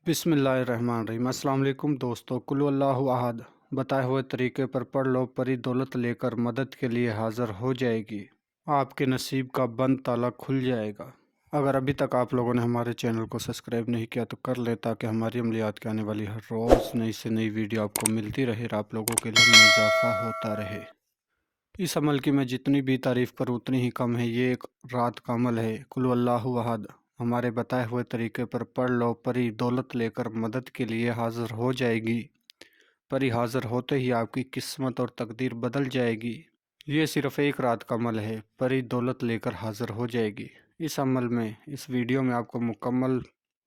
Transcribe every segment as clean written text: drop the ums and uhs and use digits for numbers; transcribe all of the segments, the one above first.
بسم اللہ الرحمن الرحیم۔ السلام علیکم دوستو، کل اللہ احد بتائے ہوئے طریقے پر پڑھ لو، پری دولت لے کر مدد کے لیے حاضر ہو جائے گی، آپ کے نصیب کا بند تالا کھل جائے گا۔ اگر ابھی تک آپ لوگوں نے ہمارے چینل کو سبسکرائب نہیں کیا تو کر لے، تاکہ ہماری عملیات کے آنے والی ہر روز نئی سے نئی ویڈیو آپ کو ملتی رہے اور آپ لوگوں کے علم میں اضافہ ہوتا رہے۔ اس عمل کی میں جتنی بھی تعریف کروں اتنی ہی کم ہے۔ یہ ایک رات کا عمل ہے۔ کل اللہ احد ہمارے بتائے ہوئے طریقے پر پڑھ لو، پری دولت لے کر مدد کے لیے حاضر ہو جائے گی۔ پری حاضر ہوتے ہی آپ کی قسمت اور تقدیر بدل جائے گی۔ یہ صرف ایک رات کا عمل ہے، پری دولت لے کر حاضر ہو جائے گی۔ اس عمل میں، اس ویڈیو میں آپ کو مکمل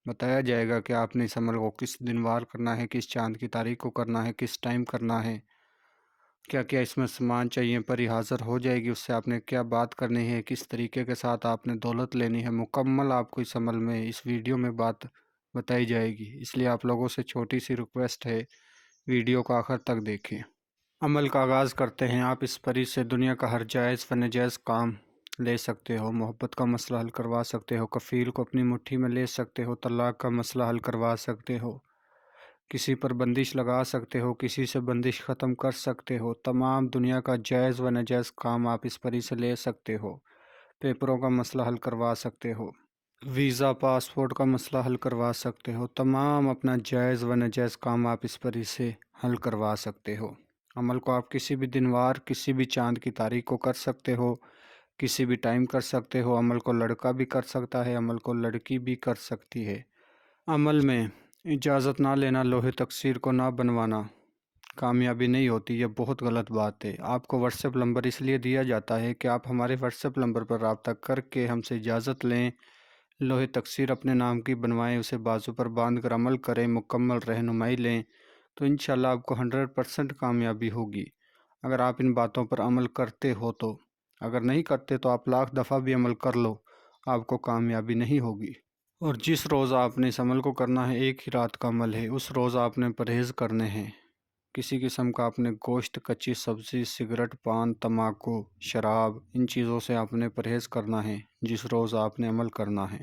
بتایا جائے گا کہ آپ نے اس عمل کو کس دن وار کرنا ہے، کس چاند کی تاریخ کو کرنا ہے، کس ٹائم کرنا ہے، کیا کیا اس میں سامان چاہیے۔ پری حاضر ہو جائے گی، اس سے آپ نے کیا بات کرنی ہے، کس طریقے کے ساتھ آپ نے دولت لینی ہے، مکمل آپ کو اس عمل میں، اس ویڈیو میں بات بتائی جائے گی۔ اس لیے آپ لوگوں سے چھوٹی سی ریکویسٹ ہے، ویڈیو کو آخر تک دیکھیں۔ عمل کا آغاز کرتے ہیں۔ آپ اس پری سے دنیا کا ہر جائز و ناجائز کام لے سکتے ہو، محبت کا مسئلہ حل کروا سکتے ہو، کفیل کو اپنی مٹھی میں لے سکتے ہو، طلاق کا مسئلہ حل کروا سکتے ہو، کسی پر بندش لگا سکتے ہو، کسی سے بندش ختم کر سکتے ہو، تمام دنیا کا جائز و ناجائز کام آپ اس پری سے لے سکتے ہو، پیپروں کا مسئلہ حل کروا سکتے ہو، ویزا پاسپورٹ کا مسئلہ حل کروا سکتے ہو، تمام اپنا جائز و ناجائز کام آپ اس پری سے حل کروا سکتے ہو۔ عمل کو آپ کسی بھی دن وار، کسی بھی چاند کی تاریخ کو کر سکتے ہو، کسی بھی ٹائم کر سکتے ہو۔ عمل کو لڑکا بھی کر سکتا ہے، عمل کو لڑکی بھی کر سکتی ہے۔ عمل میں اجازت نہ لینا، لوہے تکثیر کو نہ بنوانا کامیابی نہیں ہوتی، یہ بہت غلط بات ہے۔ آپ کو واٹس ایپ نمبر اس لیے دیا جاتا ہے کہ آپ ہمارے واٹس ایپ نمبر پر رابطہ کر کے ہم سے اجازت لیں، لوہے تکثیر اپنے نام کی بنوائیں، اسے بازو پر باندھ کر عمل کریں، مکمل رہنمائی لیں، تو انشاءاللہ آپ کو 100% کامیابی ہوگی۔ اگر آپ ان باتوں پر عمل کرتے ہو تو، اگر نہیں کرتے تو آپ لاکھ دفعہ بھی عمل کر لو، آپ کو کامیابی نہیں ہوگی۔ اور جس روز آپ نے اس عمل کو کرنا ہے، ایک ہی رات کا عمل ہے، اس روز آپ نے پرہیز کرنے ہیں۔ کسی قسم کا آپ نے گوشت، کچی سبزی، سگریٹ، پان، تمباکو، شراب، ان چیزوں سے آپ نے پرہیز کرنا ہے جس روز آپ نے عمل کرنا ہے۔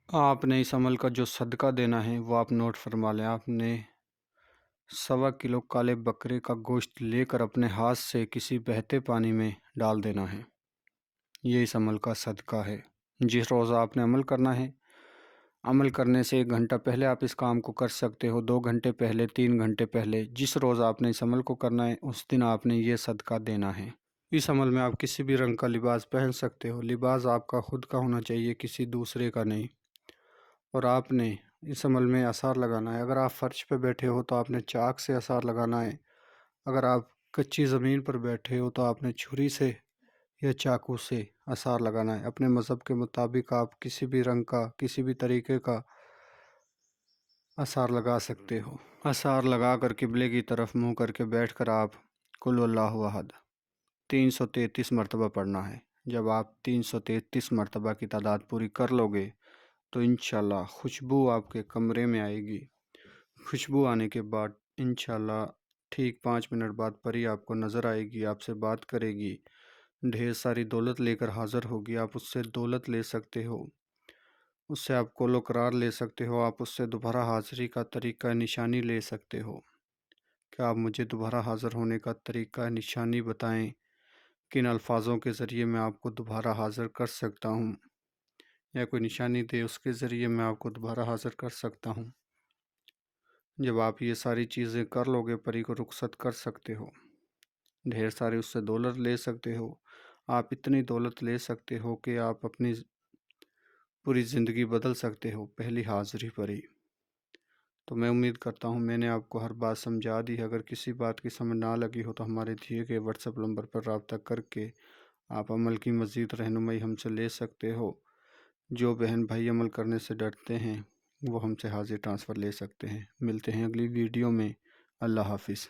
آپ نے اس عمل کا جو صدقہ دینا ہے وہ آپ نوٹ فرما لیں۔ آپ نے 1.25 کلو کالے بکرے کا گوشت لے کر اپنے ہاتھ سے کسی بہتے پانی میں ڈال دینا ہے۔ یہ اس عمل کا صدقہ ہے۔ جس روز آپ نے عمل کرنا ہے، عمل کرنے سے 1 گھنٹہ پہلے آپ اس کام کو کر سکتے ہو، 2 گھنٹے پہلے، 3 گھنٹے پہلے، جس روز آپ نے اس عمل کو کرنا ہے اس دن آپ نے یہ صدقہ دینا ہے۔ اس عمل میں آپ کسی بھی رنگ کا لباس پہن سکتے ہو، لباس آپ کا خود کا ہونا چاہیے، کسی دوسرے کا نہیں۔ اور آپ نے اس عمل میں آثار لگانا ہے۔ اگر آپ فرش پہ بیٹھے ہو تو آپ نے چاک سے آثار لگانا ہے، اگر آپ کچی زمین پر بیٹھے ہو تو آپ نے چھری سے یا چاقو سے آثار لگانا ہے۔ اپنے مذہب کے مطابق آپ کسی بھی رنگ کا، کسی بھی طریقے کا آثار لگا سکتے ہو۔ آثار لگا کر قبلے کی طرف منہ کر کے بیٹھ کر آپ کل اللہ احد 333 مرتبہ پڑھنا ہے۔ جب آپ 333 مرتبہ کی تعداد پوری کر لو گے تو انشاءاللہ خوشبو آپ کے کمرے میں آئے گی۔ خوشبو آنے کے بعد انشاءاللہ ٹھیک 5 منٹ بعد پری آپ کو نظر آئے گی، آپ سے بات کرے گی، ڈھیر ساری دولت لے کر حاضر ہوگی۔ آپ اس سے دولت لے سکتے ہو، اس سے آپ قول و قرار لے سکتے ہو، آپ اس سے دوبارہ حاضری کا طریقہ نشانی لے سکتے ہو کہ آپ مجھے دوبارہ حاضر ہونے کا طریقہ نشانی بتائیں، کن الفاظوں کے ذریعے میں آپ کو دوبارہ حاضر کر سکتا ہوں، یا کوئی نشانی دے اس کے ذریعے میں آپ کو دوبارہ حاضر کر سکتا ہوں۔ جب آپ یہ ساری چیزیں کر لو گے، پری کو رخصت کر سکتے ہو، ڈھیر ساری اس سے دولت لے سکتے ہو۔ آپ اتنی دولت لے سکتے ہو کہ آپ اپنی پوری زندگی بدل سکتے ہو، پہلی حاضری پر ہی۔ تو میں امید کرتا ہوں میں نے آپ کو ہر بات سمجھا دی ہے۔ اگر کسی بات کی سمجھ نہ لگی ہو تو ہمارے دیے گئے واٹس ایپ نمبر پر رابطہ کر کے آپ عمل کی مزید رہنمائی ہم سے لے سکتے ہو۔ جو بہن بھائی عمل کرنے سے ڈرتے ہیں وہ ہم سے حاضر ٹرانسفر لے سکتے ہیں۔ ملتے ہیں اگلی ویڈیو میں۔ اللہ حافظ۔